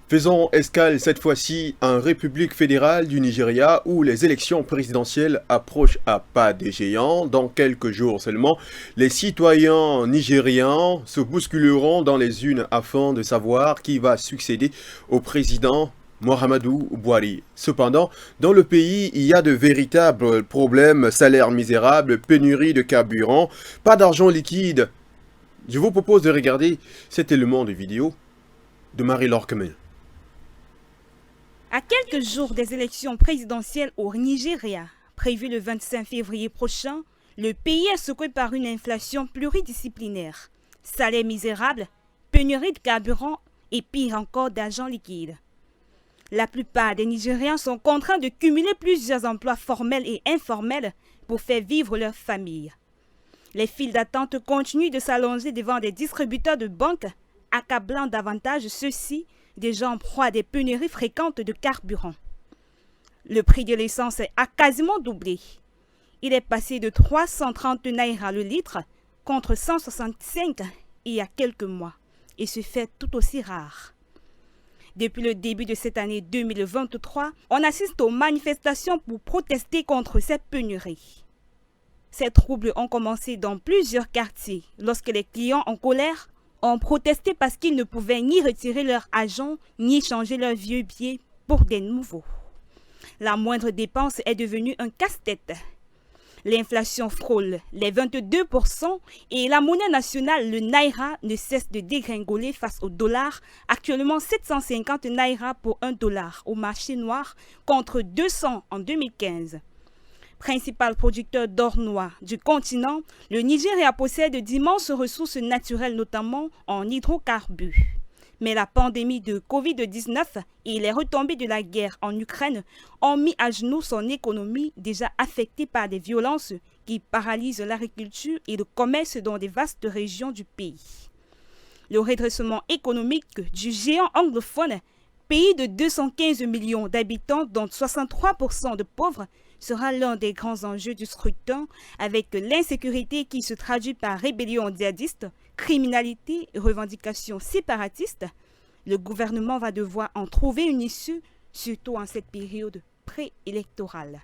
Faisons escale cette fois-ci en République fédérale du Nigeria où les élections présidentielles approchent à pas de géant. Dans quelques jours seulement, les citoyens nigérians se bousculeront dans les urnes afin de savoir qui va succéder au président Mohamedou Buhari. Cependant, dans le pays, il y a de véritables problèmes, salaires misérables, pénurie de carburant, pas d'argent liquide. Je vous propose de regarder cet élément de vidéo de Marie-Laure Kemen. À quelques jours des élections présidentielles au Nigeria, prévues le 25 février prochain, le pays est secoué par une inflation pluridisciplinaire, salaire misérable, pénurie de carburant et pire encore d'argent liquide. La plupart des Nigériens sont contraints de cumuler plusieurs emplois formels et informels pour faire vivre leur famille. Les files d'attente continuent de s'allonger devant des distributeurs de banques, accablant davantage ceux-ci déjà en proie à des pénuries fréquentes de carburant. Le prix de l'essence a quasiment doublé. Il est passé de 330 naira le litre contre 165 il y a quelques mois et se fait tout aussi rare. Depuis le début de cette année 2023, on assiste aux manifestations pour protester contre cette pénurie. Ces troubles ont commencé dans plusieurs quartiers lorsque les clients en colère ont protesté parce qu'ils ne pouvaient ni retirer leur argent ni changer leurs vieux billets pour des nouveaux. La moindre dépense est devenue un casse-tête. L'inflation frôle les 22% et la monnaie nationale, le naira, ne cesse de dégringoler face au dollar, actuellement 750 naira pour $1 au marché noir contre 200 en 2015. Principal producteur d'or noir du continent, le Nigeria possède d'immenses ressources naturelles, notamment en hydrocarbures. Mais la pandémie de Covid-19 et les retombées de la guerre en Ukraine ont mis à genoux son économie déjà affectée par des violences qui paralysent l'agriculture et le commerce dans de vastes régions du pays. Le redressement économique du géant anglophone, pays de 215 millions d'habitants dont 63% de pauvres, sera l'un des grands enjeux du scrutin avec l'insécurité qui se traduit par rébellion djihadiste, criminalité et revendications séparatistes. Le gouvernement va devoir en trouver une issue, surtout en cette période préélectorale.